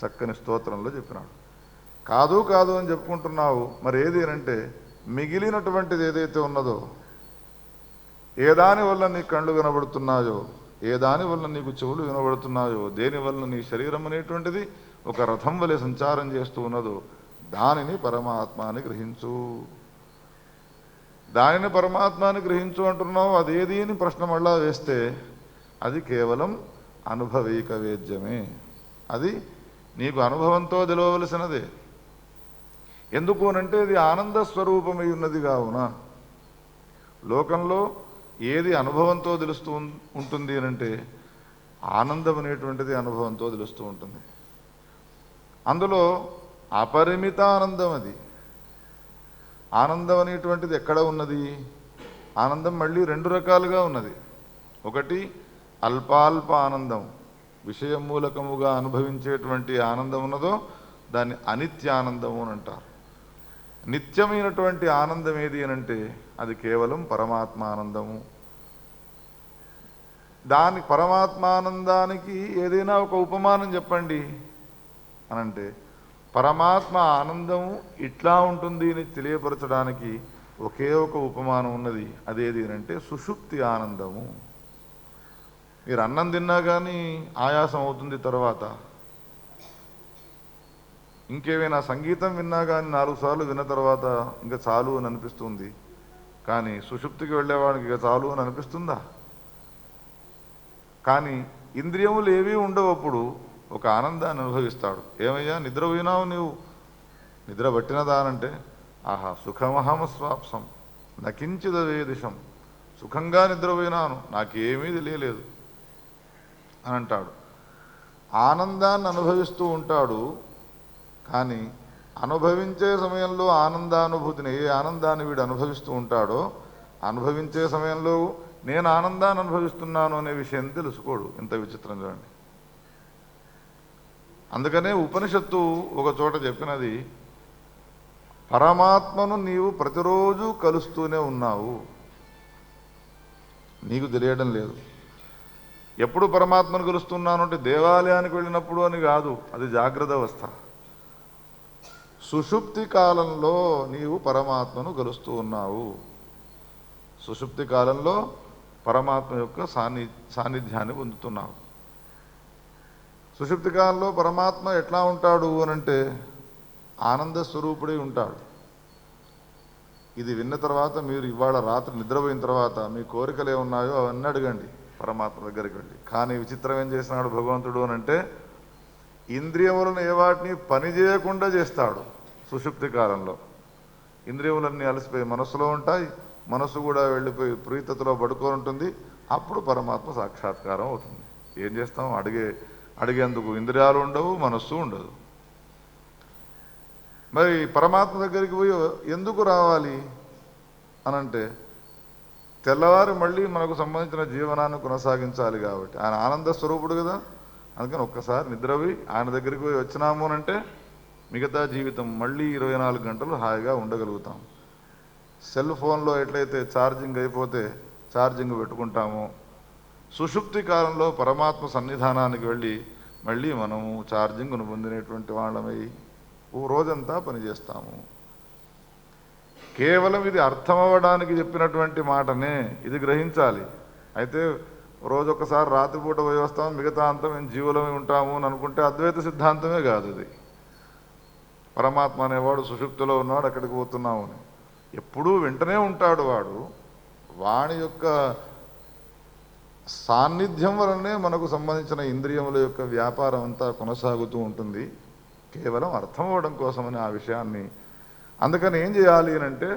చక్కని స్తోత్రంలో చెప్పినాడు. కాదు కాదు అని చెప్పుకుంటున్నావు, మరి ఏది అంటే మిగిలినటువంటిది ఏదైతే ఉన్నదో, ఏ దాని వల్ల నీ కళ్ళు వినబడుతున్నాయో, ఏ దాని వల్ల నీకు చెవులు వినబడుతున్నాయో, దేనివల్ల నీ శరీరం అనేటువంటిది ఒక రథం వలె సంచారం చేస్తూ ఉన్నదో దానిని పరమాత్మాని గ్రహించు. దానిని పరమాత్మాని గ్రహించు అంటున్నావు, అదేది అని ప్రశ్న మళ్ళా వేస్తే అది కేవలం అనుభవైక వేద్యమే. అది నీకు అనుభవంతో తెలవవలసినదే. ఎందుకు అనంటే ఇది ఆనంద స్వరూపమై ఉన్నది కావున. లోకంలో ఏది అనుభవంతో తెలుస్తూ ఉంటుంది అనంటే ఆనందం అనేటువంటిది అనుభవంతో తెలుస్తూ ఉంటుంది. అందులో అపరిమిత ఆనందం. అది ఆనందం అనేటువంటిది ఎక్కడ ఉన్నది? ఆనందం మళ్ళీ రెండు రకాలుగా ఉన్నది. ఒకటి అల్పాల్ప ఆనందం, విషయమూలకముగా అనుభవించేటువంటి ఆనందం ఉన్నదో దాన్ని అనిత్యానందము అని అంటారు. నిత్యమైనటువంటి ఆనందం ఏది అనంటే అది కేవలం పరమాత్మానందము. దాని పరమాత్మానందానికి ఏదైనా ఒక ఉపమానం చెప్పండి అనంటే పరమాత్మ ఆనందము ఇట్లా ఉంటుంది అని తెలియపరచడానికి ఒకే ఒక ఉపమానం ఉన్నది. అదేది అంటే సుషుప్తి ఆనందము. మీరు అన్నం తిన్నా కానీ ఆయాసం అవుతుంది, తర్వాత ఇంకేమైనా సంగీతం విన్నా కానీ 4 సార్లు విన్న తర్వాత ఇంకా చాలు అని అనిపిస్తుంది. కానీ సుషుప్తికి వెళ్ళేవాడికి ఇక చాలు అని అనిపిస్తుందా? కానీ ఇంద్రియములు ఏవీ ఉండవప్పుడు ఒక ఆనందాన్ని అనుభవిస్తాడు. ఏమయ్యా నిద్ర పోయినావు, నీవు నిద్ర పట్టినదానంటే ఆహా సుఖమహమ స్వాప్సం నకించిదవేదిశం, సుఖంగా నిద్రపోయినాను, నాకేమీ తెలియలేదు అని అంటాడు. ఆనందాన్ని అనుభవిస్తూ ఉంటాడు. కానీ అనుభవించే సమయంలో ఆనందానుభూతిని, ఏ ఆనందాన్ని వీడు అనుభవిస్తూ ఉంటాడో అనుభవించే సమయంలో నేను ఆనందాన్ని అనుభవిస్తున్నాను అనే విషయం తెలుసుకోడు. ఎంత విచిత్రం చూడండి. అందుకనే ఉపనిషత్తు ఒక చోట చెప్పినది, పరమాత్మను నీవు ప్రతిరోజు కలుస్తూనే ఉన్నావు, నీకు తెలియడం లేదు. ఎప్పుడు పరమాత్మను కలుస్తున్నాను అంటే దేవాలయానికి వెళ్ళినప్పుడు అని కాదు, అది జాగ్రత్త అవస్థ. సుషుప్తి కాలంలో నీవు పరమాత్మను కలుస్తూ ఉన్నావు. సుషుప్తి కాలంలో పరమాత్మ యొక్క సాన్నిధ్యాన్ని పొందుతున్నావు. సుషుప్తి కాలంలో పరమాత్మ ఎట్లా ఉంటాడు అనంటే ఆనంద స్వరూపుడై ఉంటాడు. ఇది విన్న తర్వాత మీరు ఇవాళ రాత్రి నిద్రపోయిన తర్వాత మీ కోరికలు ఏమున్నాయో అవన్నీ అడగండి పరమాత్మ దగ్గరికి వెళ్ళి. కానీ విచిత్రం ఏం చేసినాడు భగవంతుడు అనంటే ఇంద్రియములను ఏ వాటిని పని చేయకుండా చేస్తాడు. సుషుప్తి కాలంలో ఇంద్రియములన్నీ అలసిపోయి మనస్సులో ఉంటాయి, మనస్సు కూడా వెళ్ళిపోయి ప్రీతతో పడుకొని ఉంటుంది. అప్పుడు పరమాత్మ సాక్షాత్కారం అవుతుంది. ఏం చేస్తాం? అడిగేందుకు ఇంద్రియాలు ఉండవు, మనస్సు ఉండదు. మరి పరమాత్మ దగ్గరికి పోయి ఎందుకు రావాలి అనంటే తెల్లవారు మళ్ళీ మనకు సంబంధించిన జీవనాన్ని కొనసాగించాలి కాబట్టి. ఆయన ఆనంద స్వరూపుడు కదా. అందుకని ఒక్కసారి నిద్రపోయి ఆయన దగ్గరికి పోయి వచ్చినాము అనంటే మిగతా జీవితం మళ్ళీ 24 గంటలు హాయిగా ఉండగలుగుతాం. సెల్ ఫోన్లో ఎట్లయితే ఛార్జింగ్ అయిపోతే ఛార్జింగ్ పెట్టుకుంటామో, సుషుప్తి కాలంలో పరమాత్మ సన్నిధానానికి వెళ్ళి మళ్ళీ మనము ఛార్జింగ్ను పొందినటువంటి వాళ్ళమై ఓ రోజంతా పనిచేస్తాము. కేవలం ఇది అర్థమవ్వడానికి చెప్పినటువంటి మాటనే, ఇది గ్రహించాలి. అయితే రోజు ఒకసారి రాత్రిపూట పోయి వస్తాము, మిగతా అంతా మేము జీవులమే ఉంటాము అని అనుకుంటే అద్వైత సిద్ధాంతమే కాదు. ఇది పరమాత్మ అనేవాడు సుషుప్తిలో ఉన్నాడు, అక్కడికి పోతున్నాము అని ఎప్పుడూ వెంటనే ఉంటాడు. వాడి యొక్క సాన్నిధ్యం వలనే మనకు సంబంధించిన ఇంద్రియముల యొక్క వ్యాపారం అంతా కొనసాగుతూ ఉంటుంది. కేవలం అర్థం అవ్వడం కోసమని ఆ విషయాన్ని. అందుకని ఏం చేయాలి అంటే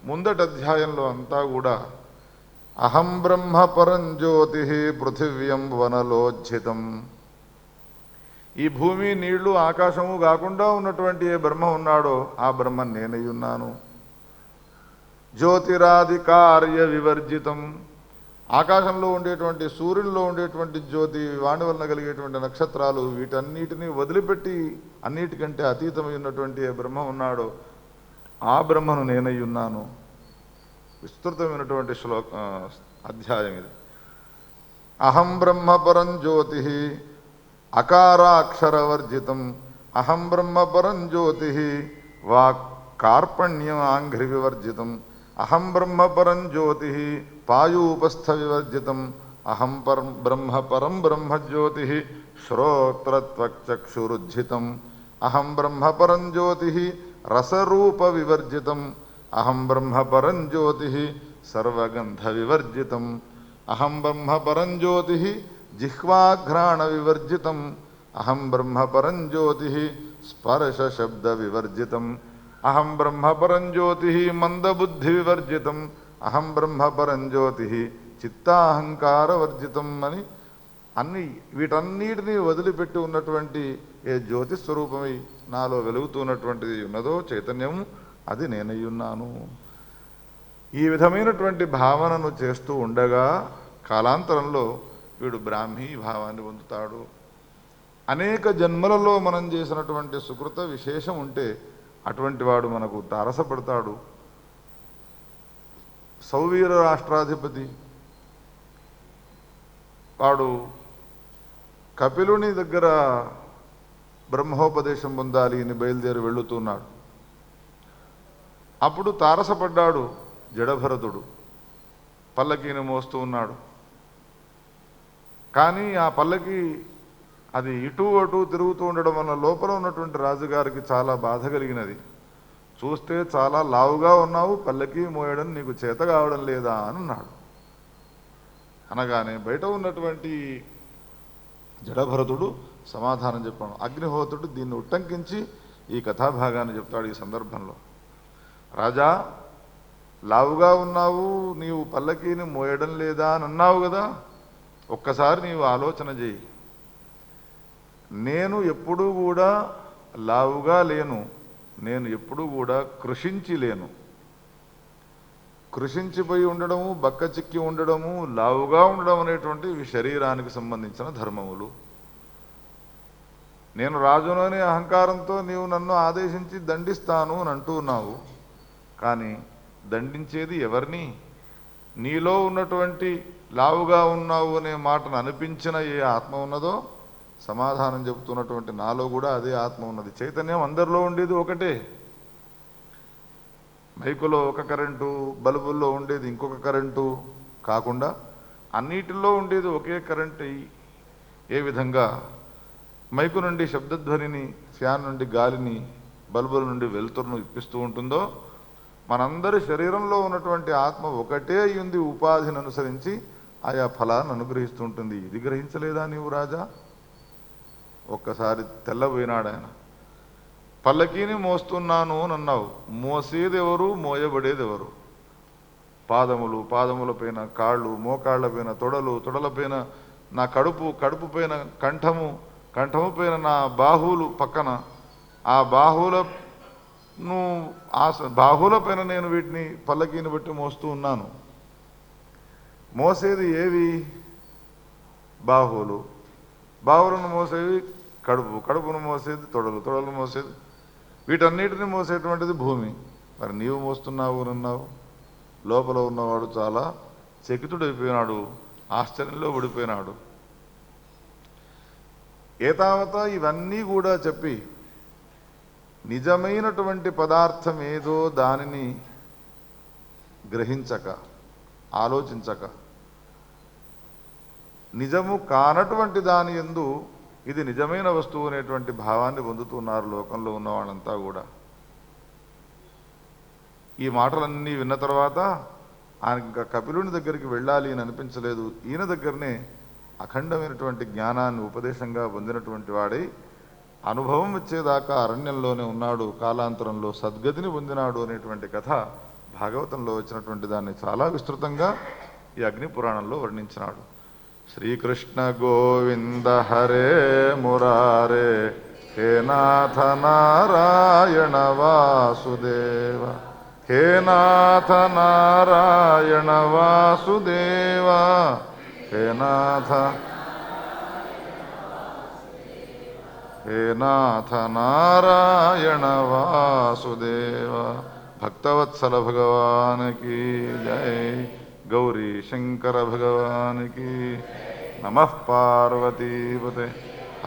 ముందటి అధ్యాయంలో అంతా కూడా అహం బ్రహ్మ పరం జ్యోతి పృథివ్యం వనలోజ్జితం, ఈ భూమి నీళ్లు ఆకాశము కాకుండా ఉన్నటువంటి ఏ బ్రహ్మ ఉన్నాడో ఆ బ్రహ్మ నేనై ఉన్నాను. జ్యోతిరాది కార్య వివర్జితం, ఆకాశంలో ఉండేటువంటి సూర్యుల్లో ఉండేటువంటి జ్యోతి, వాణి వలన కలిగేటువంటి నక్షత్రాలు, వీటన్నిటినీ వదిలిపెట్టి అన్నిటికంటే అతీతమై ఉన్నటువంటి ఏ బ్రహ్మ ఉన్నాడో ఆ బ్రహ్మను నేనై ఉన్నాను. విస్తృతమైనటువంటి అధ్యాయం ఇది. అహం బ్రహ్మ పరం జ్యోతి అకారాక్షరవర్జితం అహం బ్రహ్మ పరం జ్యోతి వాక్ కార్పణ్యం ఆంఘ్రి వివర్జితం అహం బ్రహ్మ పరం జ్యోతి పాయూపస్థ వివర్జితం అహం బ్రహ్మ పరం బ్రహ్మజ్యోతి శ్రోత్రత్వచక్షురుజ్జితం అహం బ్రహ్మ పరం జ్యోతి రసరూప వివర్జితం అహం బ్రహ్మ పరం జ్యోతి సర్వగంధ వివర్జితం అహం బ్రహ్మ పరం జ్యోతి జిహ్వాఘ్రాణ వివర్జితం అహం బ్రహ్మ పరం జ్యోతి స్పర్శ శబ్ద వివర్జితం అహం బ్రహ్మ పరం జ్యోతి మందబుద్ధి వివర్జితం అహం బ్రహ్మ పరం జ్యోతి చిత్తాహంకార వర్జితం అని అన్ని వీటన్నిటినీ వదిలిపెట్టి ఉన్నటువంటి ఏ జ్యోతి స్వరూపమై నాలో వెలుగుతున్నటువంటిది ఉన్నదో చైతన్యము అది నేనయ్యున్నాను. ఈ విధమైనటువంటి భావనను చేస్తూ ఉండగా కాలాంతరంలో వీడు బ్రాహ్మీ భావాన్ని పొందుతాడు. అనేక జన్మలలో మనం చేసినటువంటి సుకృత విశేషం ఉంటే అటువంటి వాడు మనకు తారసపడతాడు. సౌవీర రాష్ట్రాధిపతి వాడు కపిలుని దగ్గర బ్రహ్మోపదేశం పొందాలి అని బయలుదేరి వెళుతున్నాడు. అప్పుడు తారసపడ్డాడు జడభరతుడు, పల్లకీని మోస్తూ ఉన్నాడు. కానీ ఆ పల్లకి అది ఇటు అటు తిరుగుతూ ఉండడం వల్ల లోపల ఉన్నటువంటి రాజుగారికి చాలా బాధ కలిగినది. చూస్తే చాలా లావుగా ఉన్నావు, పల్లకి మోయడం నీకు చేత కావడం లేదా అని అన్నాడు. అనగానే బయట ఉన్నటువంటి జడభరతుడు సమాధానం చెప్పాడు. అగ్నిహోత్రుడు దీన్ని ఉట్టంకించి ఈ కథాభాగాన్ని చెప్తాడు ఈ సందర్భంలో. రాజా, లావుగా ఉన్నావు, నీవు పల్లకీని మోయడం లేదా అని అన్నావు కదా, ఒక్కసారి నీవు ఆలోచన చేయి. నేను ఎప్పుడూ కూడా లావుగా లేను, నేను ఎప్పుడూ కూడా కృషించి లేను. కృషించిపోయి ఉండడము, బక్క చిక్కి ఉండడము, లావుగా ఉండడం అనేటువంటి శరీరానికి సంబంధించిన ధర్మములు. నేను రాజుననే అహంకారంతో నీవు నన్ను ఆదేశించి దండిస్తాను అని అంటూ ఉన్నావు. కానీ దండించేది ఎవరిని? నీలో ఉన్నటువంటి లావుగా ఉన్నావు అనే మాటను అనిపించిన ఏ ఆత్మ ఉన్నదో సమాధానం చెబుతున్నటువంటి నాలో కూడా అదే ఆత్మ ఉన్నది. చైతన్యం అందరిలో ఉండేది ఒకటే. మైకులో ఒక కరెంటు, బల్బుల్లో ఉండేది ఇంకొక కరెంటు కాకుండా అన్నిటిలో ఉండేది ఒకే కరెంటు. ఏ విధంగా మైకు నుండి శబ్దధ్వనిని, ఫ్యాన్ నుండి గాలిని, బల్బుల నుండి వెలుతురును ఇప్పిస్తూ ఉంటుందో మనందరి శరీరంలో ఉన్నటువంటి ఆత్మ ఒకటే అయ్యింది. ఉపాధిని అనుసరించి ఆయా ఫలాన్ని అనుగ్రహిస్తూ ఉంటుంది. ఇది గ్రహించలేదా నీవు రాజా? ఒక్కసారి తెల్లబోయినాడు ఆయన. పల్లకీని మోస్తున్నాను అని అన్నావు. మోసేది ఎవరు, మోయబడేది ఎవరు? పాదములు, పాదములపైన కాళ్ళు, మోకాళ్ళపైన తొడలు, తొడలపైన నా కడుపు, కడుపు పైన కంఠము, కంఠము పైన నా బాహువులు పక్కన, ఆ బాహువుల పైన నేను వీటిని పల్లకీని బట్టి మోస్తూ ఉన్నాను. మోసేది ఏవి? బాహువులు, బాహువులను మోసేవి కడుపు, కడుపును మోసేది తొడలు, తొడలు మోసేది, వీటన్నిటిని మోసేటువంటిది భూమి. మరి నీవు మోస్తున్నావు అన్నావు. లోపల ఉన్నవాడు చాలా చకితుడైపోయినాడు, ఆశ్చర్యంలో పడిపోయినాడు. ఏతావత ఇవన్నీ కూడా చెప్పి నిజమైనటువంటి పదార్థం ఏదో దానిని గ్రహించక, ఆలోచించక, నిజము కానటువంటి దాని యందు ఇది నిజమైన వస్తువు అనేటువంటి భావాన్ని పొందుతున్నారు లోకంలో ఉన్న వాళ్ళంతా కూడా. ఈ మాటలన్నీ విన్న తర్వాత ఆయనకి ఇంకా కపిలుని దగ్గరికి వెళ్ళాలి అని అనిపించలేదు. ఈయన దగ్గరనే అఖండమైనటువంటి జ్ఞానాన్ని ఉపదేశంగా పొందినటువంటి వాడై అనుభవం వచ్చేదాకా అరణ్యంలోనే ఉన్నాడు. కాలాంతరంలో సద్గతిని పొందినాడు అనేటువంటి కథ భాగవతంలో వచ్చినటువంటి దాన్ని చాలా విస్తృతంగా ఈ అగ్ని పురాణంలో వర్ణించినాడు. శ్రీకృష్ణ గోవింద హరే మురారే హే నాథ నారాయణ వాసుదేవ, హే నాథ నారాయణ వాసుదేవ, హే నాథ, హే నాథ నారాయణ వాసుదేవ. భక్తవత్సల భగవానికి జై. గౌరీ శంకర భగవానికి నమః. పార్వతీపతే.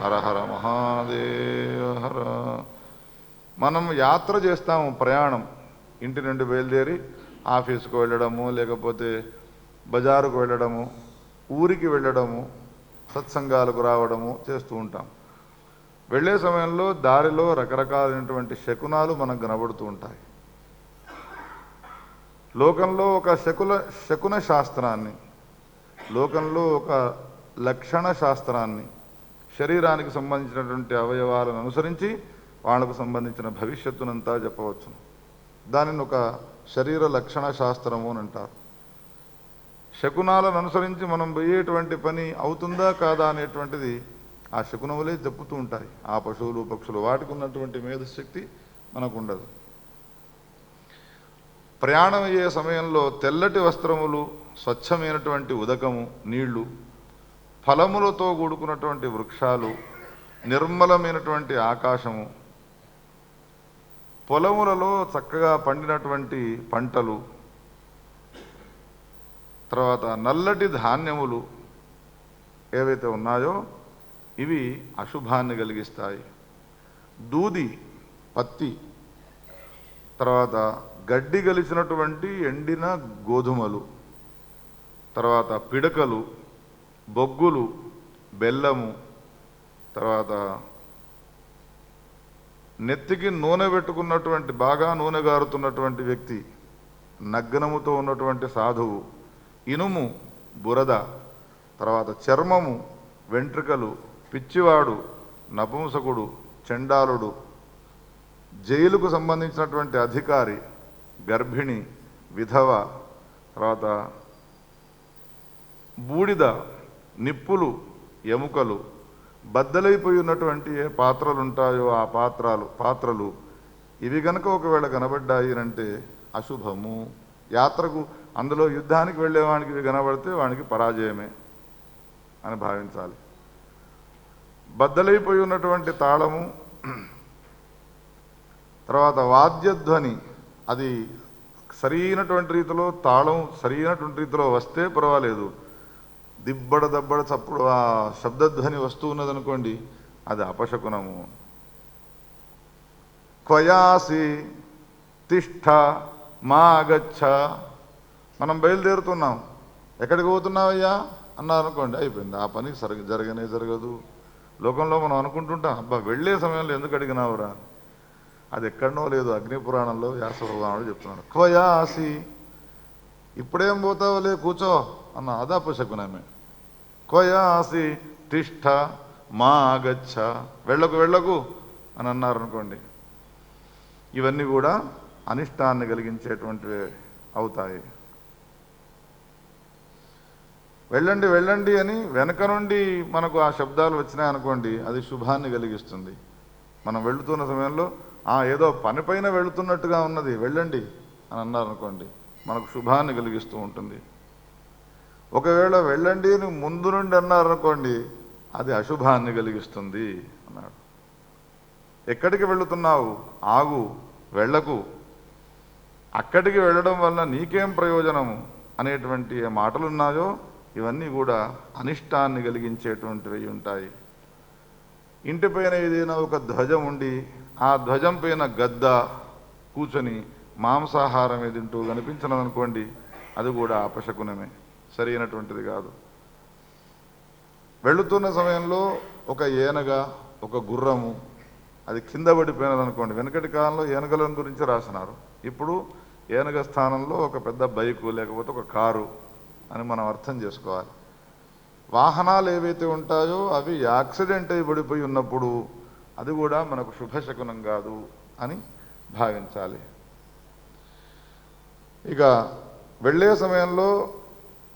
హర హర మహాదేవ హర. మనం యాత్ర చేస్తాము, ప్రయాణం, ఇంటి నుండి బయలుదేరి ఆఫీసుకు వెళ్ళడము, లేకపోతే బజారుకు వెళ్ళడము, ఊరికి వెళ్ళడము, సత్సంగాలకు రావడము చేస్తూ ఉంటాం. వెళ్ళే సమయంలో దారిలో రకరకాలైనటువంటి శకునాలు మనకు కనబడుతూ ఉంటాయి. లోకంలో ఒక శకున శాస్త్రాన్ని, లోకంలో ఒక లక్షణ శాస్త్రాన్ని, శరీరానికి సంబంధించినటువంటి అవయవాలను అనుసరించి వాళ్లకు సంబంధించిన భవిష్యత్తునంతా చెప్పవచ్చు. దానిని ఒక శరీర లక్షణ శాస్త్రము అని అంటారు. శకునాలను అనుసరించి మనం పోయేటువంటి పని అవుతుందా కాదా అనేటువంటిది ఆ శకునములే చెప్పుతూ ఉంటాయి. ఆ పశువులు పక్షులు వాటికి ఉన్నటువంటి మేధశక్తి మనకు ఉండదు. ప్రయాణం అయ్యే సమయంలో తెల్లటి వస్త్రములు, స్వచ్ఛమైనటువంటి ఉదకము, నీళ్లు, ఫలములతో కూడుకున్నటువంటి వృక్షాలు, నిర్మలమైనటువంటి ఆకాశము, పొలములలో చక్కగా పండినటువంటి పంటలు, తర్వాత నల్లటి ధాన్యములు ఏవైతే ఉన్నాయో ఇవి అశుభాన్ని కలిగిస్తాయి. దూది, పత్తి, తర్వాత గడ్డి గలిచినటువంటి ఎండిన గోధుమలు, తర్వాత పిడకలు, బొగ్గులు, బెల్లము, తర్వాత నెత్తికి నూనె పెట్టుకున్నటువంటి, బాగా నూనె గారుతున్నటువంటి వ్యక్తి, నగ్నముతో ఉన్నటువంటి సాధువు, ఇనుము, బురద, తర్వాత చర్మము, వెంట్రుకలు, పిచ్చివాడు, నపుంసకుడు, చండాలుడు, జైలుకు సంబంధించినటువంటి అధికారి, గర్భిణి, విధవ, తర్వాత బూడిద, నిప్పులు, ఎముకలు, బద్దలైపోయి ఉన్నటువంటి ఏ పాత్రలు ఉంటాయో ఆ పాత్రలు ఇవి కనుక ఒకవేళ కనబడ్డాయి అంటే అశుభము. యాత్రకు, అందులో యుద్ధానికి వెళ్ళేవానికి ఇవి కనబడితే వానికి పరాజయమే అని భావించాలి. బద్దలైపోయి ఉన్నటువంటి తాళము, తర్వాత వాద్యధ్వని, అది సరైనటువంటి రీతిలో, తాళం సరైనటువంటి రీతిలో వస్తే పర్వాలేదు, దిబ్బడ దబ్బడ చప్పుడు ఆ శబ్దధ్వని వస్తూ ఉన్నదనుకోండి, అది అపశకునము. క్వయాసి తిష్ట మా గచ్చ, మనం బయలుదేరుతున్నాం, ఎక్కడికి పోతున్నావయ్యా అన్నారనుకోండి, అయిపోయింది, ఆ పని జరగనే జరగదు. లోకంలో మనం అనుకుంటుంటాం, అబ్బా వెళ్ళే సమయంలో ఎందుకు అడిగినావురా, అది ఎక్కడనో లేదు, అగ్నిపురాణంలో వ్యాస భగవానుడు చెప్తున్నాడు. క్వయాసి, ఇప్పుడేం పోతావులే కూర్చో అన్న, అది అపశకునమే. క్వయాసి తిష్ట మా గచ్చ, వెళ్ళకు అని అన్నారనుకోండి, ఇవన్నీ కూడా అనిష్టాన్ని కలిగించేటువంటివి అవుతాయి. వెళ్ళండి అని వెనక నుండి మనకు ఆ శబ్దాలు వచ్చినాయనుకోండి, అది శుభాన్ని కలిగిస్తుంది. మనం వెళుతున్న సమయంలో ఏదో పని పైన వెళుతున్నట్టుగా ఉన్నది, వెళ్ళండి అని అన్నారనుకోండి, మనకు శుభాన్ని కలిగిస్తూ ఉంటుంది. ఒకవేళ వెళ్ళండి అని ముందు నుండి అన్నారనుకోండి, అది అశుభాన్ని కలిగిస్తుంది అన్నాడు. ఎక్కడికి వెళుతున్నావు, ఆగు, వెళ్ళకు, అక్కడికి వెళ్ళడం వల్ల నీకేం ప్రయోజనము అనేటువంటి మాటలు ఉన్నాయో ఇవన్నీ కూడా అనిష్టాన్ని కలిగించేటువంటివి ఉంటాయి. ఇంటిపైన ఏదైనా ఒక ధ్వజం ఉండి ఆ ధ్వజం పైన గద్ద కూర్చొని మాంసాహారం తింటూ కనిపించినదనుకోండి, అది కూడా అపశకునమే, సరైనటువంటిది కాదు. వెళుతున్న సమయంలో ఒక ఏనగ, ఒక గుర్రము అది కింద పడిపోయినదనుకోండి, వెనకటి కాలంలో ఏనుగల గురించి రాసినారు, ఇప్పుడు ఏనుగ స్థానంలో ఒక పెద్ద బైకు లేకపోతే ఒక కారు అని మనం అర్థం చేసుకోవాలి. వాహనాలు ఏవైతే ఉంటాయో అవి యాక్సిడెంట్ అయి పడిపోయి ఉన్నప్పుడు అది కూడా మనకు శుభశకునం కాదు అని భావించాలి. ఇక వెళ్ళే సమయంలో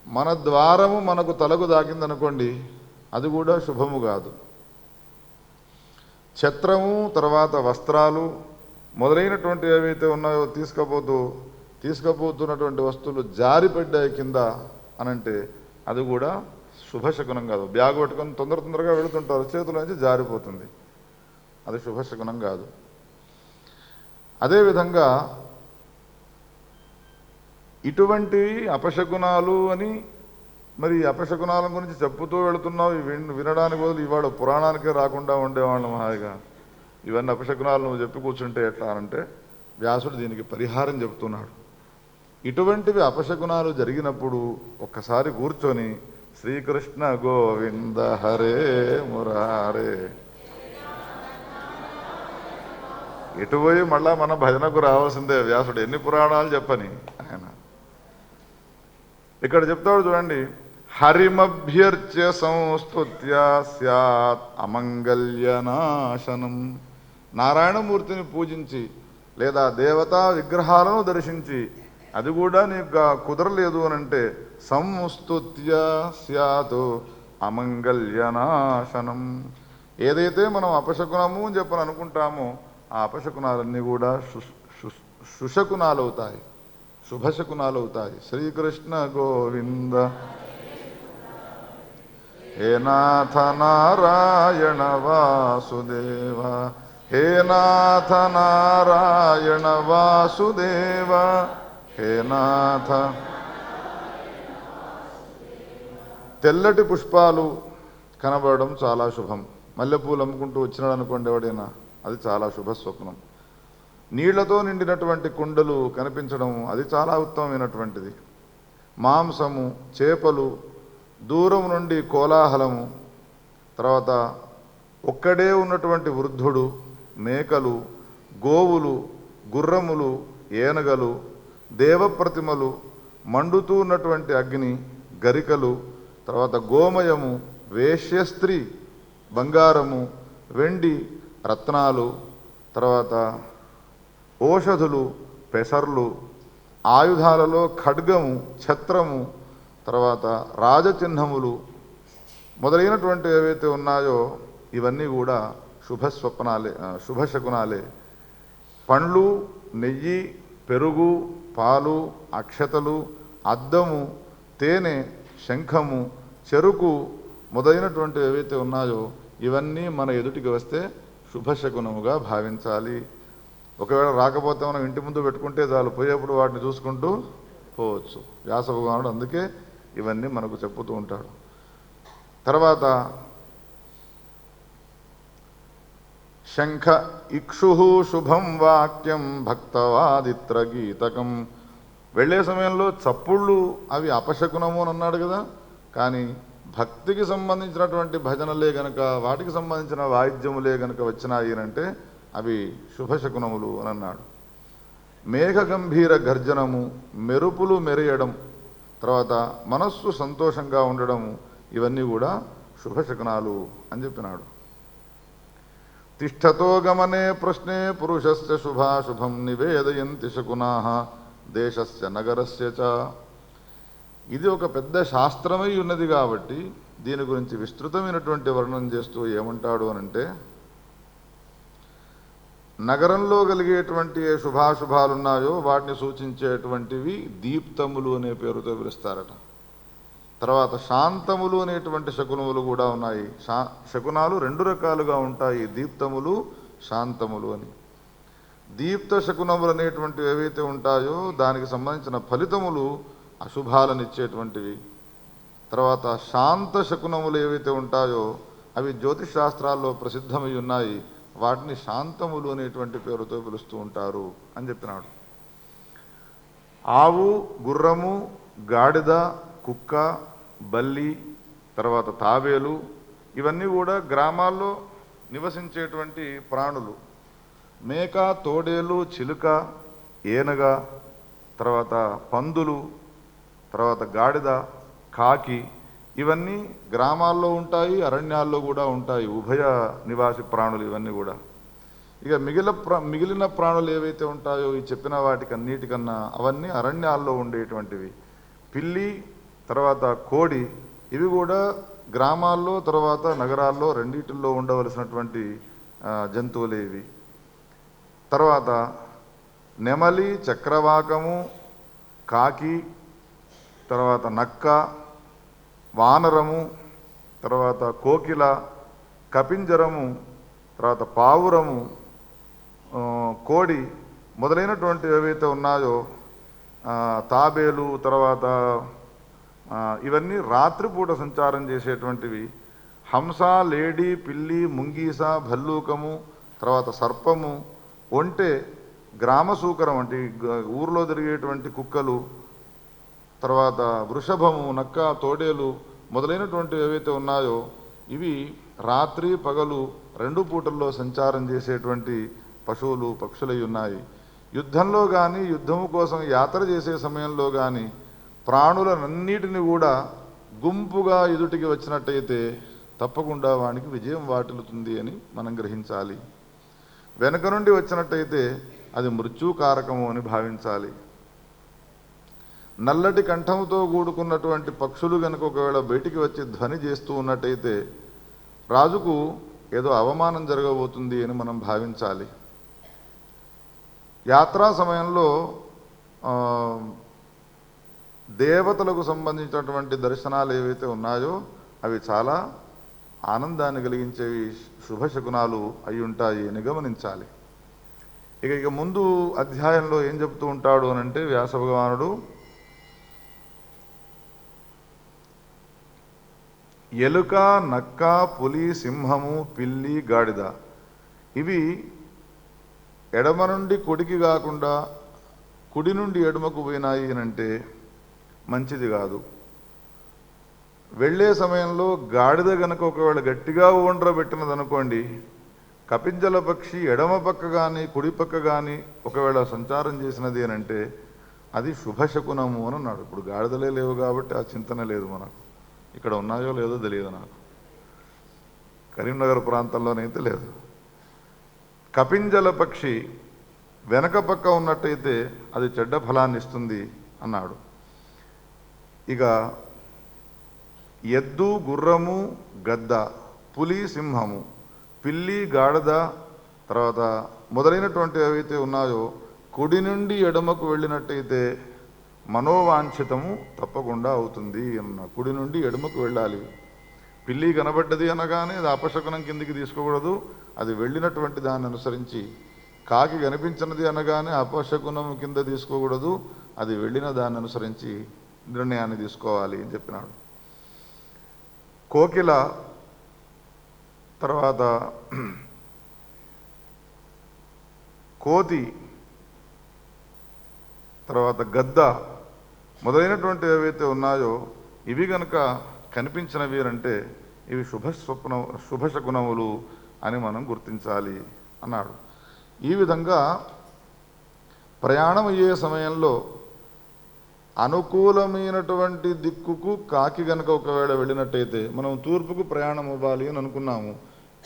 మన ద్వారము మనకు తలకు దాకిందనుకోండి, అది కూడా శుభము కాదు. ఛత్రము, తర్వాత వస్త్రాలు మొదలైనటువంటి ఏవైతే ఉన్నాయో తీసుకపోతున్నటువంటి వస్తువులు జారిపడ్డాయి కింద అనంటే అది కూడా శుభశకునం కాదు. బ్యాగ్ పట్టుకొని తొందరగా వెళుతుంటారు, చేతుల నుంచి జారిపోతుంది, అది శుభశకునం కాదు. అదేవిధంగా ఇటువంటి అపశకునాలు అని మరి ఈ అపశకునాల గురించి చెప్పుతూ వెళుతున్నావు, వినడానికి బదులు ఇవాడు పురాణానికే రాకుండా ఉండేవాళ్ళం హాయిగా. ఇవన్నీ అపశకునాలు నువ్వు చెప్పి కూర్చుంటే ఎట్లా అంటే వ్యాసుడు దీనికి పరిహారం చెప్తున్నాడు. ఇటువంటివి అపశకునాలు జరిగినప్పుడు ఒక్కసారి కూర్చొని శ్రీకృష్ణ గోవింద హరే మురారే ఎటుపోయి మళ్ళా మన భజనకు రావాల్సిందే. వ్యాసుడు ఎన్ని పురాణాలు చెప్పని ఆయన ఇక్కడ చెప్తాడు చూడండి. హరిమభ్యర్చ్య సంస్తుత్య స్యాత్ అమంగళ్యనాశనం. నారాయణమూర్తిని పూజించి లేదా దేవతా విగ్రహాలను దర్శించి అది కూడా నీకు కుదరలేదు అనంటే సంస్తుత్య స్యాత్ అమంగళ్యనాశనం. ఏదైతే మనం అపశకునము అని చెప్పని అనుకుంటామో ఆ అపశకునాలన్నీ కూడా శుశకునాలు అవుతాయి, శుభశకునాలు అవుతాయి. శ్రీకృష్ణ గోవింద హే నాథ నారాయణ వాసుదేవ, హే నాథ నారాయణ వాసుదేవ, హే నాథ. తెల్లటి పుష్పాలు కనబడడం చాలా శుభం. మల్లెపూలు అమ్ముకుంటూ వచ్చినాడు అనుకోండి ఎవడైనా, అది చాలా శుభ స్వప్నం. నీళ్లతో నిండినటువంటి కుండలు కనిపించడం అది చాలా ఉత్తమమైనటువంటిది. మాంసము, చేపలు, దూరం నుండి కోలాహలము, తర్వాత ఒక్కడే ఉన్నటువంటి వృద్ధుడు, మేకలు, గోవులు, గుర్రములు, ఏనుగలు, దేవప్రతిమలు, మండుతూ ఉన్నటువంటి అగ్ని, గరికలు, తర్వాత గోమయము, వేశ్యస్త్రీ, బంగారము, వెండి, రత్నాలు, తర్వాత ఓషధులు, పెసర్లు, ఆయుధాలలో ఖడ్గము, ఛత్రము, తర్వాత రాజచిహ్నములు మొదలైనటువంటి ఏవైతే ఉన్నాయో ఇవన్నీ కూడా శుభస్వప్నాలే, శుభశకునాలే. పండ్లు, నెయ్యి, పెరుగు, పాలు, అక్షతలు, అద్దము, తేనె, శంఖము, చెరుకు మొదలైనటువంటి ఏవైతే ఉన్నాయో ఇవన్నీ మన ఎదుటికి వస్తే శుభశకునముగా భావించాలి. ఒకవేళ రాకపోతే మనం ఇంటి ముందు పెట్టుకుంటే చాలు, పోయేప్పుడు వాటిని చూసుకుంటూ పోవచ్చు. వ్యాస భగవానుడు అందుకే ఇవన్నీ మనకు చెప్పుతూ ఉంటాడు. తర్వాత శంఖ ఇక్షు శుభం వాక్యం భక్తవాదిత్ర గీతకం. వెళ్ళే సమయంలో చప్పుళ్ళు అవి అపశకునము అని అన్నాడు కదా, కానీ భక్తికి సంబంధించినటువంటి భజనలే గనక, వాటికి సంబంధించిన వాయిద్యములే గనక వచ్చినాయి అంటే అవి శుభశకునములు అని అన్నాడు. మేఘ గంభీర గర్జనము, మెరుపులు మెరియడం, తర్వాత మనస్సు సంతోషంగా ఉండడము, ఇవన్నీ కూడా శుభశకునాలు అని చెప్పినాడు. తిష్టతో గమనే ప్రశ్నే పురుషస్య శుభాశుభం నివేదయంతి శకునాః దేశస్య నగరస్య చ. ఇది ఒక పెద్ద శాస్త్రమై ఉన్నది కాబట్టి దీని గురించి విస్తృతమైనటువంటి వర్ణన చేస్తూ ఏమంటాడు అనంటే, నగరంలో కలిగేటువంటి ఏ శుభాశుభాలున్నాయో వాటిని సూచించేటువంటివి దీప్తములు అనే పేరుతో పిలుస్తారట. తర్వాత శాంతములు అనేటువంటి శకునములు కూడా ఉన్నాయి. శకునాలు రెండు రకాలుగా ఉంటాయి, దీప్తములు, శాంతములు అని. దీప్త శకునములు అనేటువంటివి ఏవైతే ఉంటాయో దానికి సంబంధించిన ఫలితములు అశుభాలనిచ్చేటువంటివి. తర్వాత శాంత శకునములు ఏవైతే ఉంటాయో అవి జ్యోతిష్ శాస్త్రాల్లో ప్రసిద్ధమై ఉన్నాయి, వాటిని శాంతములు అనేటువంటి పేరుతో పిలుస్తూ ఉంటారు అని చెప్పినాడు. ఆవు, గుర్రము, గాడిద, కుక్క, బల్లి, తర్వాత తాబేలు, ఇవన్నీ కూడా గ్రామాల్లో నివసించేటువంటి ప్రాణులు. మేక, తోడేలు, చిలుక, ఏనుగ, తర్వాత పందులు, తర్వాత గాడిద, కాకి, ఇవన్నీ గ్రామాల్లో ఉంటాయి, అరణ్యాల్లో కూడా ఉంటాయి. ఉభయ నివాసి ప్రాణులు ఇవన్నీ కూడా. ఇక మిగిలిన ప్రాణులు ఏవైతే ఉంటాయో ఈ చెప్పిన వాటికి అన్నిటికన్నా అవన్నీ అరణ్యాల్లో ఉండేటువంటివి. పిల్లి, తర్వాత కోడి, ఇవి కూడా గ్రామాల్లో తర్వాత నగరాల్లో రెండిటిల్లో ఉండవలసినటువంటి జంతువులే ఇవి. తర్వాత నెమలి, చక్రవాకము, కాకి, తర్వాత నక్క, వానరము, తర్వాత కోకిల, కపింజరము, తర్వాత పావురము, కోడి మొదలైనటువంటి ఏవైతే ఉన్నాయో తాబేలు, తర్వాత ఇవన్నీ రాత్రిపూట సంచారం చేసేటువంటివి. హంస, లేడీ, పిల్లి, ముంగీస, భల్లూకము, తర్వాత సర్పము, ఒంటె, గ్రామసూకరం అంటే ఊర్లో తిరిగేటువంటి కుక్కలు, తర్వాత వృషభము, నక్క, తోడేలు మొదలైనటువంటి ఏవైతే ఉన్నాయో ఇవి రాత్రి పగలు రెండు పూటల్లో సంచారం చేసేటువంటి పశువులు పక్షులై ఉన్నాయి. యుద్ధంలో కానీ యుద్ధము కోసం యాత్ర చేసే సమయంలో కానీ ప్రాణులనన్నిటిని కూడా గుంపుగా ఎదుటికి వచ్చినట్టయితే తప్పకుండా వానికి విజయం వాటిల్లుతుంది అని మనం గ్రహించాలి. వెనక నుండి వచ్చినట్టయితే అది మృత్యుకారకము అని భావించాలి. నల్లటి కంఠంతో కూడుకున్నటువంటి పక్షులు కనుక ఒకవేళ బయటికి వచ్చి ధ్వని చేస్తూ ఉన్నట్టయితే రాజుకు ఏదో అవమానం జరగబోతుంది అని మనం భావించాలి. యాత్రా సమయంలో దేవతలకు సంబంధించినటువంటి దర్శనాలు ఏవైతే ఉన్నాయో అవి చాలా ఆనందాన్ని కలిగించేవి, శుభశకునాలు అయి ఉంటాయి అని గమనించాలి. ఇక ముందు అధ్యాయంలో ఏం చెప్తూ ఉంటాడు అనంటే వ్యాస భగవానుడు ఎలుక, నక్క, పులి, సింహము, పిల్లి, గాడిద ఇవి ఎడమ నుండి కుడికి కాకుండా కుడి నుండి ఎడమకు పోయినాయి అనంటే మంచిది కాదు. వెళ్ళే సమయంలో గాడిద గనక ఒకవేళ గట్టిగా పెట్టినదనుకోండి, కపింజల పక్షి ఎడమ పక్క కానీ కుడి పక్క కానీ ఒకవేళ సంచారం చేసినది అనంటే అది శుభశకునము అని అన్నాడు. ఇప్పుడు గాడిదలే లేవు కాబట్టి ఆ చింతన లేదు మనకు. ఇక్కడ ఉన్నాయో లేదో తెలియదు నాకు. కరీంనగర్ ప్రాంతంలోనైతే లేదు. కపింజల పక్షి వెనక పక్క ఉన్నట్టయితే అది చెడ్డ ఫలాన్ని ఇస్తుంది అన్నాడు. ఇక ఎద్దు, గుర్రము, గద్ద, పులి, సింహము, పిల్లి, గాడిద తర్వాత మొదలైనటువంటి ఏవైతే ఉన్నాయో కుడి నుండి ఎడమకు వెళ్ళినట్టయితే మనోవాంఛితము తప్పకుండా అవుతుంది అన్న. కుడి నుండి ఎడమకు వెళ్ళాలి. పిల్లి కనబడ్డది అనగానే అది అపశకునం కిందికి తీసుకోకూడదు, అది వెళ్ళినటువంటి దాన్ని అనుసరించి. కాకి కనిపించినది అనగానే అపశకునం కింద తీసుకోకూడదు, అది వెళ్ళిన దాన్ని అనుసరించి నిర్ణయాన్ని తీసుకోవాలి అని చెప్పినాడు. కోకిల, తర్వాత కోతి, తర్వాత గద్ద మొదలైనటువంటి ఏవైతే ఉన్నాయో ఇవి కనుక కనిపించినవి అంటే ఇవి శుభశకునములు అని మనం గుర్తించాలి అన్నాడు. ఈ విధంగా ప్రయాణం అయ్యే సమయంలో అనుకూలమైనటువంటి దిక్కుకు కాకి గనక ఒకవేళ వెళ్ళినట్టయితే, మనం తూర్పుకు ప్రయాణం అవ్వాలి అని అనుకున్నాము,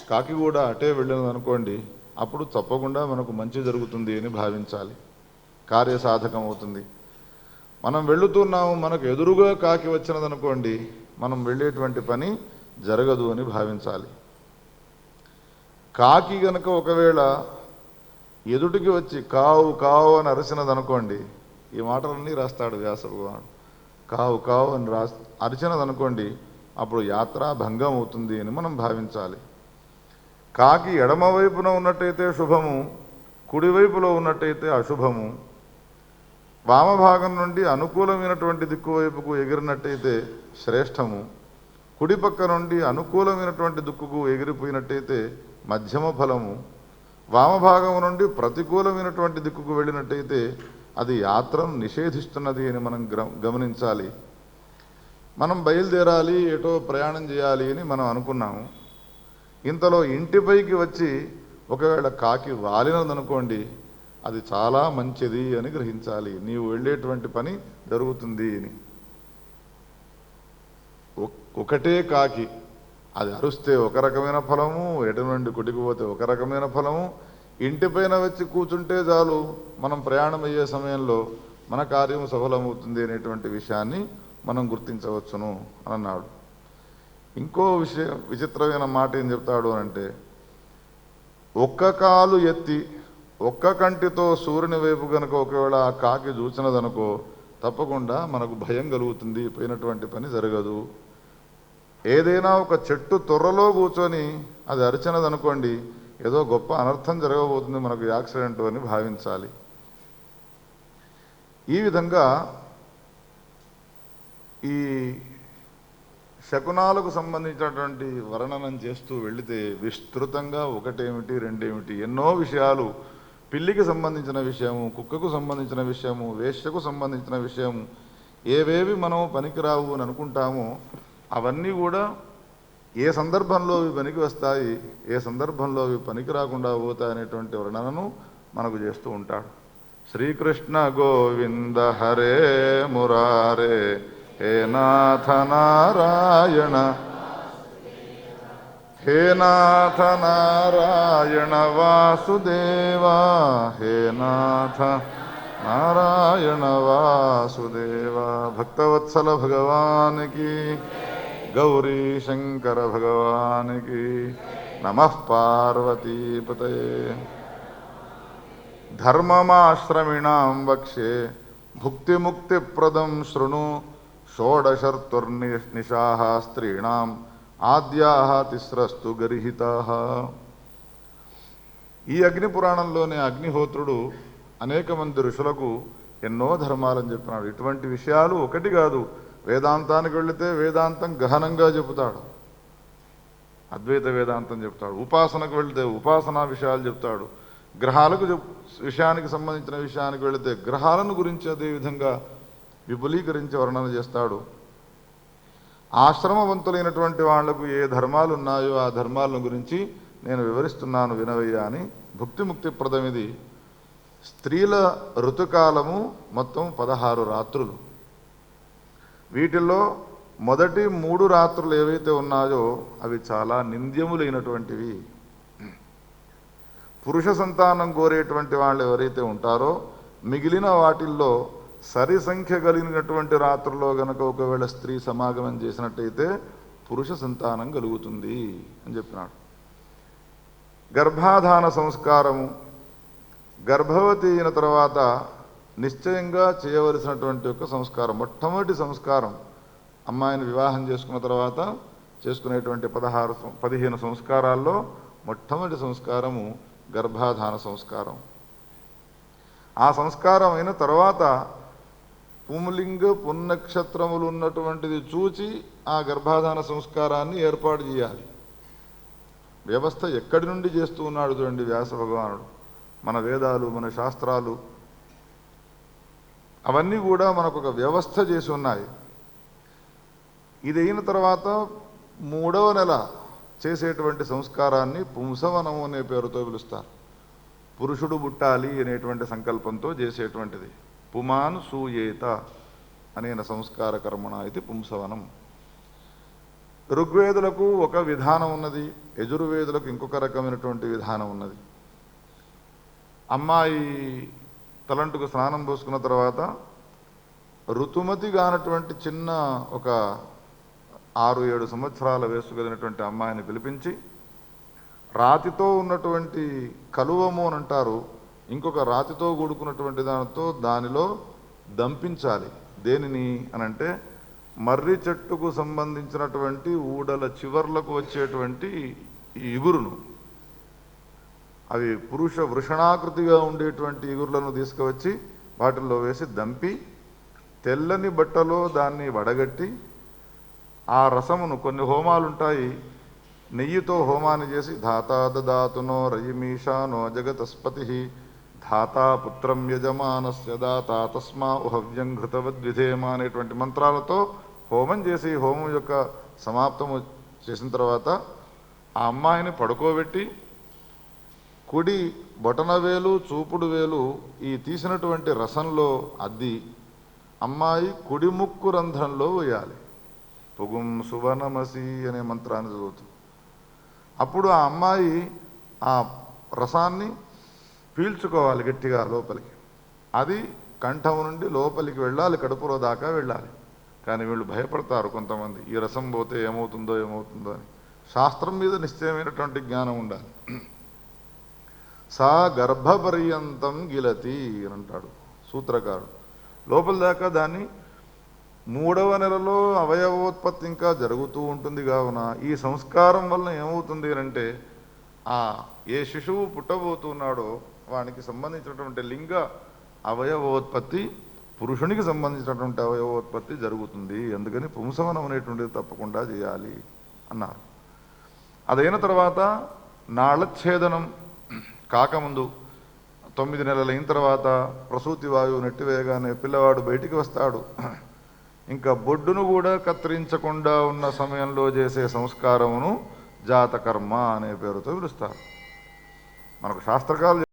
కాకి కూడా అటే వెళ్ళినది అనుకోండి, అప్పుడు తప్పకుండా మనకు మంచి జరుగుతుంది అని భావించాలి, కార్యసాధకం అవుతుంది. మనం వెళుతున్నాము, మనకు ఎదురుగా కాకి వచ్చినదనుకోండి, మనం వెళ్ళేటువంటి పని జరగదు అని భావించాలి. కాకి గనక ఒకవేళ ఎదుటికి వచ్చి కావు కావు అని అరిచినదనుకోండి, ఈ మాటలన్నీ రాస్తాడు వ్యాస భగవానుడు. కావు కావు అని అరిచినదనుకోండి, అప్పుడు యాత్రా భంగం అవుతుంది అని మనం భావించాలి. కాకి ఎడమ వైపున ఉన్నట్టయితే శుభము, కుడివైపులో ఉన్నట్టయితే అశుభము. వామభాగం నుండి అనుకూలమైనటువంటి దిక్కు వైపుకు ఎగిరినట్టయితే శ్రేష్టము, కుడి పక్క నుండి అనుకూలమైనటువంటి దిక్కుకు ఎగిరిపోయినట్టయితే మధ్యమ ఫలము, వామభాగం నుండి ప్రతికూలమైనటువంటి దిక్కుకు వెళ్ళినట్టయితే అది యాత్రను నిషేధిస్తున్నది అని మనం గమనించాలి. మనం బయలుదేరాలి, ఏటో ప్రయాణం చేయాలి అని మనం అనుకున్నాము. ఇంతలో ఇంటిపైకి వచ్చి ఒకవేళ కాకి వాలినదనుకోండి, అది చాలా మంచిది అని గ్రహించాలి. నీవు వెళ్ళేటువంటి పని జరుగుతుంది అని. ఒకటే కాకి అది అరుస్తే ఒక రకమైన ఫలము, ఎటు నుండి కుడికి పోతే ఒక రకమైన ఫలము. ఇంటిపైన వచ్చి కూర్చుంటే చాలు, మనం ప్రయాణం అయ్యే సమయంలో మన కార్యం సఫలమవుతుంది అనేటువంటి విషయాన్ని మనం గుర్తించవచ్చును అని అన్నాడు. ఇంకో విచిత్రమైన మాట ఏం చెప్తాడు అంటే, ఒక్క కాలు ఎత్తి ఒక్క కంటితో సూర్యుని వైపు కనుక ఒకవేళ ఆ కాకి చూసినదనుకో, తప్పకుండా మనకు భయం కలుగుతుంది, పోయినటువంటి పని జరగదు. ఏదైనా ఒక చెట్టు తొర్రలో కూర్చొని అది అరిచినదనుకోండి, ఏదో గొప్ప అనర్థం జరగబోతుంది, మనకు యాక్సిడెంట్ అని భావించాలి. ఈ విధంగా ఈ శకునాలకు సంబంధించినటువంటి వర్ణనం చేస్తూ వెళితే విస్తృతంగా ఒకటేమిటి రెండేమిటి ఎన్నో విషయాలు, పిల్లికి సంబంధించిన విషయము, కుక్కకు సంబంధించిన విషయము, వేశ్యకు సంబంధించిన విషయము, ఏవేవి మనం పనికిరావు అని అనుకుంటామో అవన్నీ కూడా ఏ సందర్భంలో ఇవి పనికి వస్తాయి, ఏ సందర్భంలో ఇవి పనికి రాకుండా పోతాయి అనేటువంటి వర్ణనను మనకు చేస్తూ ఉంటాడు. శ్రీకృష్ణ గోవింద హరే మురారే హే నాథ నారాయణ, హే నాథ నారాయణ వాసుదేవా, హే నాథ నారాయణ వాసుదేవా. భక్తవత్సల భగవానికి, గౌరీ శంకర భగవానికి నమః. పార్వతీపతయే. ధర్మమాశ్రమిణాం వక్ష్యే భుక్తిముక్తిప్రదం శృణు, షోడశర్తుర్నిషాః స్త్రీణాం ఆద్యాః తిస్రస్తు గర్హితాః. ఈ అగ్ని పురాణంలోనే అగ్నిహోత్రుడు అనేక మంది ఋషులకు ఎన్నో ధర్మాలని చెప్పినాడు. ఇటువంటి విషయాలు ఒకటి కాదు. వేదాంతానికి వెళితే వేదాంతం గహనంగా చెబుతాడు, అద్వైత వేదాంతం చెప్తాడు. ఉపాసనకు వెళితే ఉపాసనా విషయాలు చెప్తాడు. గ్రహాలకు విషయానికి సంబంధించిన విషయానికి వెళితే గ్రహాలను గురించి అదేవిధంగా విపులీకరించి వర్ణన చేస్తాడు. ఆశ్రమవంతులైనటువంటి వాళ్లకు ఏ ధర్మాలు ఉన్నాయో ఆ ధర్మాలను గురించి నేను వివరిస్తున్నాను వినవయ్యా అని. భుక్తిముక్తి ప్రదమిది. స్త్రీల ఋతుకాలము మొత్తం 16 రాత్రులు. వీటిల్లో మొదటి 3 రాత్రులు ఏవైతే ఉన్నాయో అవి చాలా నింద్యములైనటువంటివి. పురుష సంతానం కోరేటువంటి వాళ్ళు ఎవరైతే ఉంటారో మిగిలిన వాటిల్లో సరి సంఖ్య కలిగినటువంటి రాత్రుల్లో గనక ఒకవేళ స్త్రీ సమాగమం చేసినట్టయితే పురుష సంతానం కలుగుతుంది అని చెప్పినాడు. గర్భాధాన సంస్కారము, గర్భవతి అయిన తర్వాత నిశ్చయంగా చేయవలసినటువంటి ఒక సంస్కారం, మొట్టమొదటి సంస్కారం. అమ్మాయిని వివాహం చేసుకున్న తర్వాత చేసుకునేటువంటి 15 సంస్కారాల్లో మొట్టమొదటి సంస్కారము గర్భాధాన సంస్కారం. ఆ సంస్కారం అయిన తర్వాత పుంలింగ పున్నక్షత్రములు ఉన్నటువంటిది చూచి ఆ గర్భాధాన సంస్కారాన్ని ఏర్పాటు చేయాలి. వ్యవస్థ ఎక్కడి నుండి చేస్తూ ఉన్నాడు చూడండి వ్యాస భగవానుడు. మన వేదాలు, మన శాస్త్రాలు అవన్నీ కూడా మనకు ఒక వ్యవస్థ చేసి ఉన్నాయి. ఇది అయిన తర్వాత 3వ నెల చేసేటువంటి సంస్కారాన్ని పుంసవనము అనే పేరుతో పిలుస్తారు. పురుషుడు పుట్టాలి అనేటువంటి సంకల్పంతో చేసేటువంటిది. పుమాన్ సూయేత అనేన సంస్కార కర్మణ ఇది పుంసవనం. ఋగ్వేదులకు ఒక విధానం ఉన్నది, యజుర్వేదులకు ఇంకొక రకమైనటువంటి విధానం ఉన్నది. అమ్మాయి తలంటుకు స్నానం పోసుకున్న తర్వాత ఋతుమతి కానటువంటి చిన్న ఒక 6-7 సంవత్సరాల వయస్సు కలిగినటువంటి అమ్మాయిని పిలిపించి రాతితో ఉన్నటువంటి కలువము అని అంటారు, ఇంకొక రాతితో కూడుకున్నటువంటి దానిలో దంపించాలి. దేనిని అనంటే మర్రి చెట్టుకు సంబంధించినటువంటి ఊడల చివర్లకు వచ్చేటువంటి ఈ ఇగురును, అవి పురుష వృషణాకృతిగా ఉండేటువంటి ఇగురులను తీసుకువచ్చి వాటిల్లో వేసి దంపి తెల్లని బట్టలో దాన్ని వడగట్టి ఆ రసమును, కొన్ని హోమాలుంటాయి, నెయ్యితో హోమాన్ని చేసి ధాతా దదాతునో రయిమీషానో జగతస్పతి ధాతా పుత్రం యజమానస్య దాతా తస్మా ఉహవ్యం ఘృతవద్విధేమ అనేటువంటి మంత్రాలతో హోమం చేసి హోమం యొక్క సమాప్తము చేసిన తర్వాత ఆ అమ్మాయిని పడుకోబెట్టి కుడి బొటనవేలు చూపుడు వేలు ఈ తీసినటువంటి రసంలో అద్ది అమ్మాయి కుడి ముక్కు రంధ్రంలో వేయాలి. పుగుం సువనమసి అనే మంత్రాన్ని చదువుతుంది. అప్పుడు ఆ అమ్మాయి ఆ రసాన్ని పీల్చుకోవాలి గట్టిగా లోపలికి. అది కంఠం నుండి లోపలికి వెళ్ళాలి, కడుపులో దాకా వెళ్ళాలి. కానీ వీళ్ళు భయపడతారు కొంతమంది, ఈ రసం పోతే ఏమవుతుందో అని. శాస్త్రం మీద నిశ్చయమైనటువంటి జ్ఞానం ఉండాలి. సా గర్భపర్యంతం గిలతి అని అంటాడు సూత్రకారుడు. లోపల దాకా దాన్ని 3వ నెలలో అవయవోత్పత్తి ఇంకా జరుగుతూ ఉంటుంది. కావున ఈ సంస్కారం వలన ఏమవుతుంది అంటే ఏ శిశువు పుట్టబోతున్నాడో వానికి సంబంధించినటువంటి లింగ అవయవోత్పత్తి పురుషునికి సంబంధించినటువంటి అవయవోత్పత్తి జరుగుతుంది. అందుకని పుంసవనం అనేటువంటిది తప్పకుండా చేయాలి అన్నారు. అదైన తర్వాత నాళఛేదనం కాకముందు 9 నెలలు అయిన తర్వాత ప్రసూతి వాయువు నెట్టివేయగానే పిల్లవాడు బయటికి వస్తాడు. ఇంకా బొడ్డును కూడా కత్తిరించకుండా ఉన్న సమయంలో చేసే సంస్కారమును జాతకర్మ అనే పేరుతో పిలుస్తారు. మనకు శాస్త్రకాలు